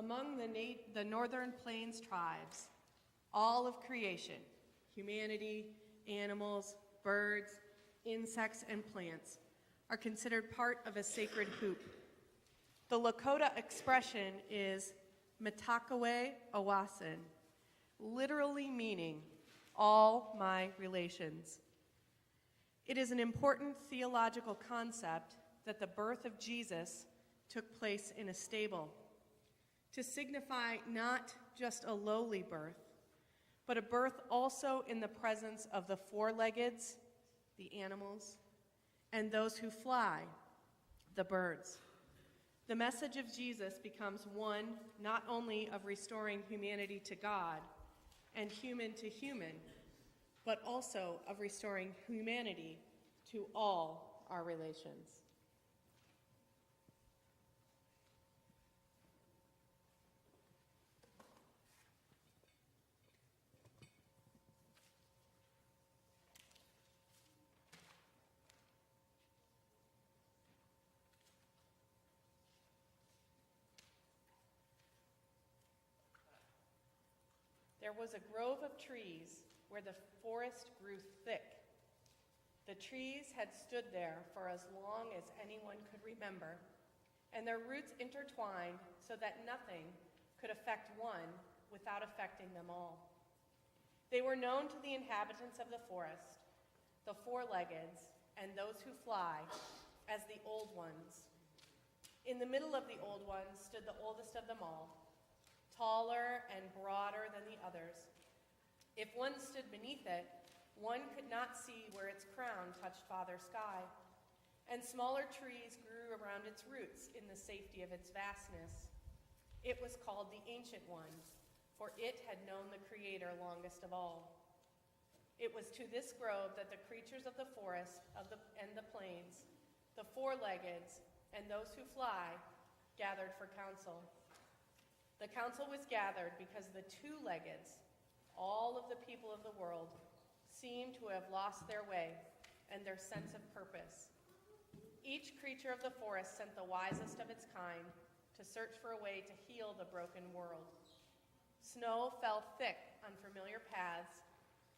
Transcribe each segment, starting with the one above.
Among the Northern Plains tribes, all of creation, humanity, animals, birds, insects, and plants, are considered part of a sacred hoop. The Lakota expression is Metakawe Awasin, literally meaning all my relations. It is an important theological concept that the birth of Jesus took place in a stable, to signify not just a lowly birth, but a birth also in the presence of the four-leggeds, the animals, and those who fly, the birds. The message of Jesus becomes one not only of restoring humanity to God and human to human, but also of restoring humanity to all our relations. There was a grove of trees where the forest grew thick. The trees had stood there for as long as anyone could remember, and their roots intertwined so that nothing could affect one without affecting them all. They were known to the inhabitants of the forest, the four-leggeds, and those who fly, as the Old Ones. In the middle of the Old Ones stood the oldest of them all, taller and broader than the others. If one stood beneath it, one could not see where its crown touched Father Sky, and smaller trees grew around its roots in the safety of its vastness. It was called the Ancient One, for it had known the Creator longest of all. It was to this grove that the creatures of the forest and the plains, the four-leggeds, and those who fly, gathered for council. The council was gathered because the two-leggeds, all of the people of the world, seemed to have lost their way and their sense of purpose. Each creature of the forest sent the wisest of its kind to search for a way to heal the broken world. Snow fell thick on familiar paths,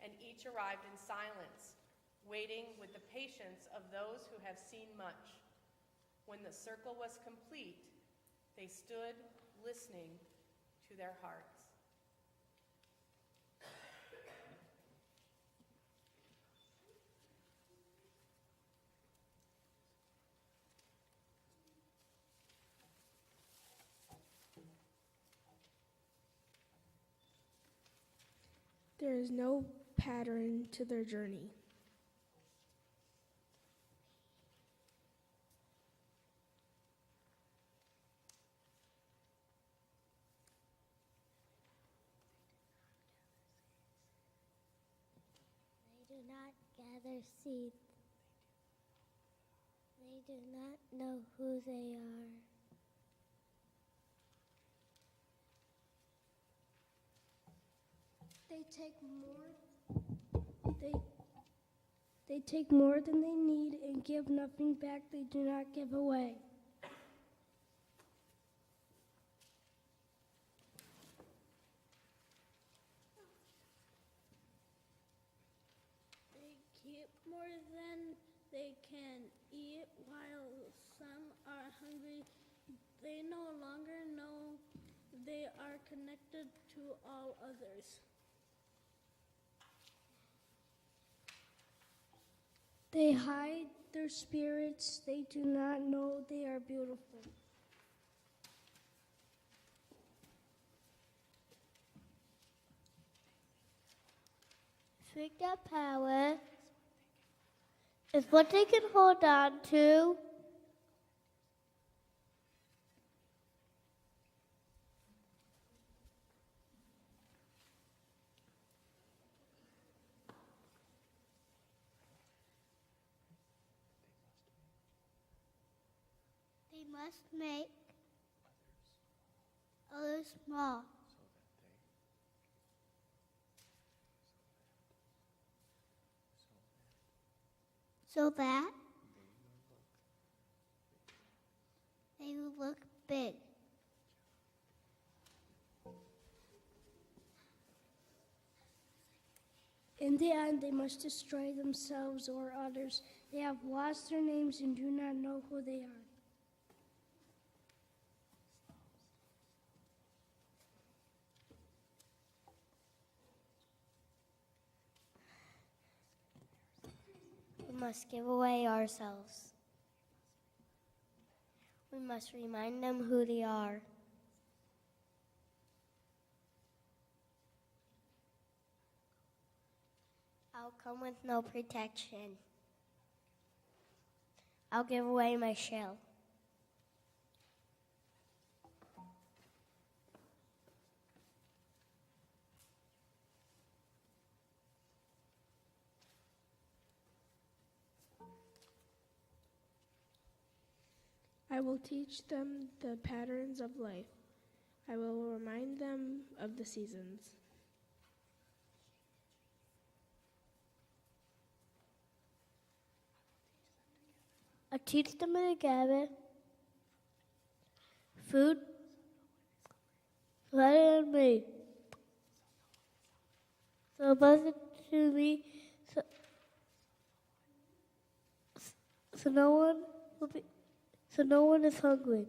and each arrived in silence, waiting with the patience of those who have seen much. When the circle was complete, they stood listening to their hearts. There is no pattern to their journey. They do not gather seeds. They do not know who they are. They take more than they need and give nothing back they do not give away. They keep more than they can eat while some are hungry. They no longer know they are connected to all others. They hide their spirits. They do not know they are beautiful. Think that power is what they can hold on to. They must make others small so that they will look big. In the end, they must destroy themselves or others. They have lost their names and do not know who they are. We must give away ourselves. We must remind them who they are. I'll come with no protection. I'll give away my shell. I will teach them the patterns of life. I will remind them of the seasons. I'll teach them to gather food, better than me. So blessed to me, so no one is hungry.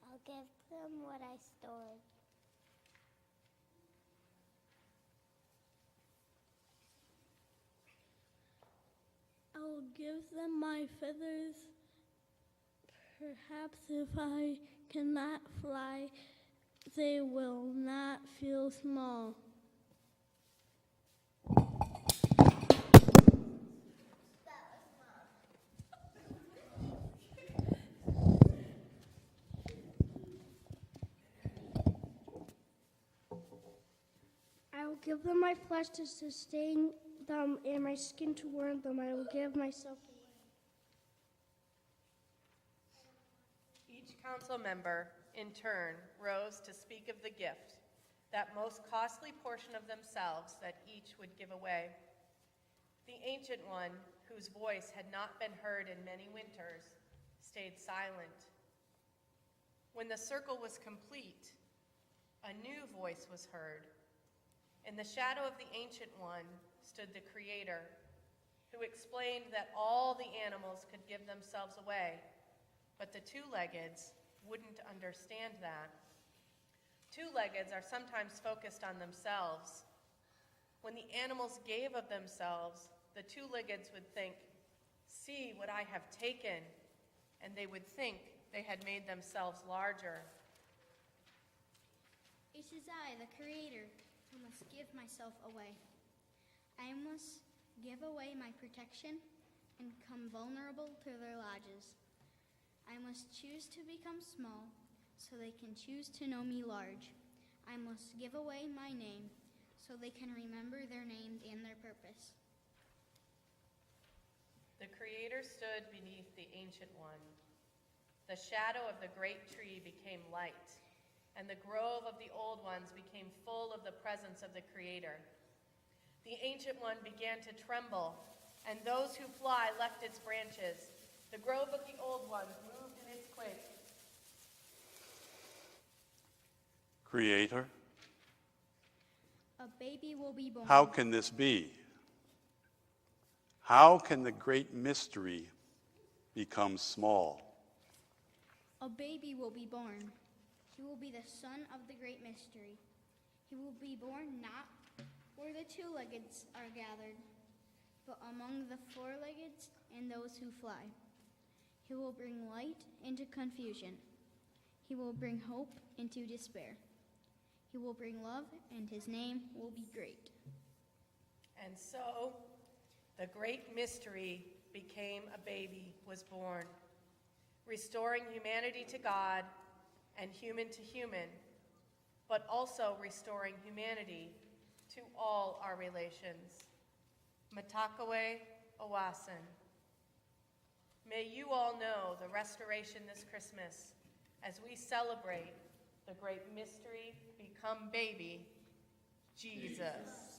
I'll give them what I stored. I will give them my feathers. Perhaps if I cannot fly, they will not feel small. I will give them my flesh to sustain them and my skin to warm them. I will give myself away. Each council member, in turn, rose to speak of the gift, that most costly portion of themselves that each would give away. The Ancient One, whose voice had not been heard in many winters, stayed silent. When the circle was complete, a new voice was heard. In the shadow of the Ancient One stood the Creator, who explained that all the animals could give themselves away, but the two-leggeds wouldn't understand that. Two-leggeds are sometimes focused on themselves. When the animals gave of themselves, the two-leggeds would think, "See what I have taken," and they would think they had made themselves larger. It is I, the Creator, who must give myself away. I must give away my protection and become vulnerable to their lodges. I must choose to become small so they can choose to know me large. I must give away my name so they can remember their names and their purpose. The Creator stood beneath the Ancient One. The shadow of the great tree became light, and the grove of the old ones became full of the presence of the Creator. The Ancient One began to tremble, and those who fly left its branches. The grove of the old ones moved in its quake. Creator, A baby will be born. how can this be? How can the great mystery become small? A baby will be born. He will be the son of the great mystery. He will be born not where the two-leggeds are gathered, but among the four-leggeds and those who fly. He will bring light into confusion. He will bring hope into despair. He will bring love, and his name will be great. And so, the great mystery became a baby, was born, restoring humanity to God and human to human, but also restoring humanity to all our relations. Matakawe Owasin. May you all know the restoration this Christmas as we celebrate the great mystery become baby, Jesus.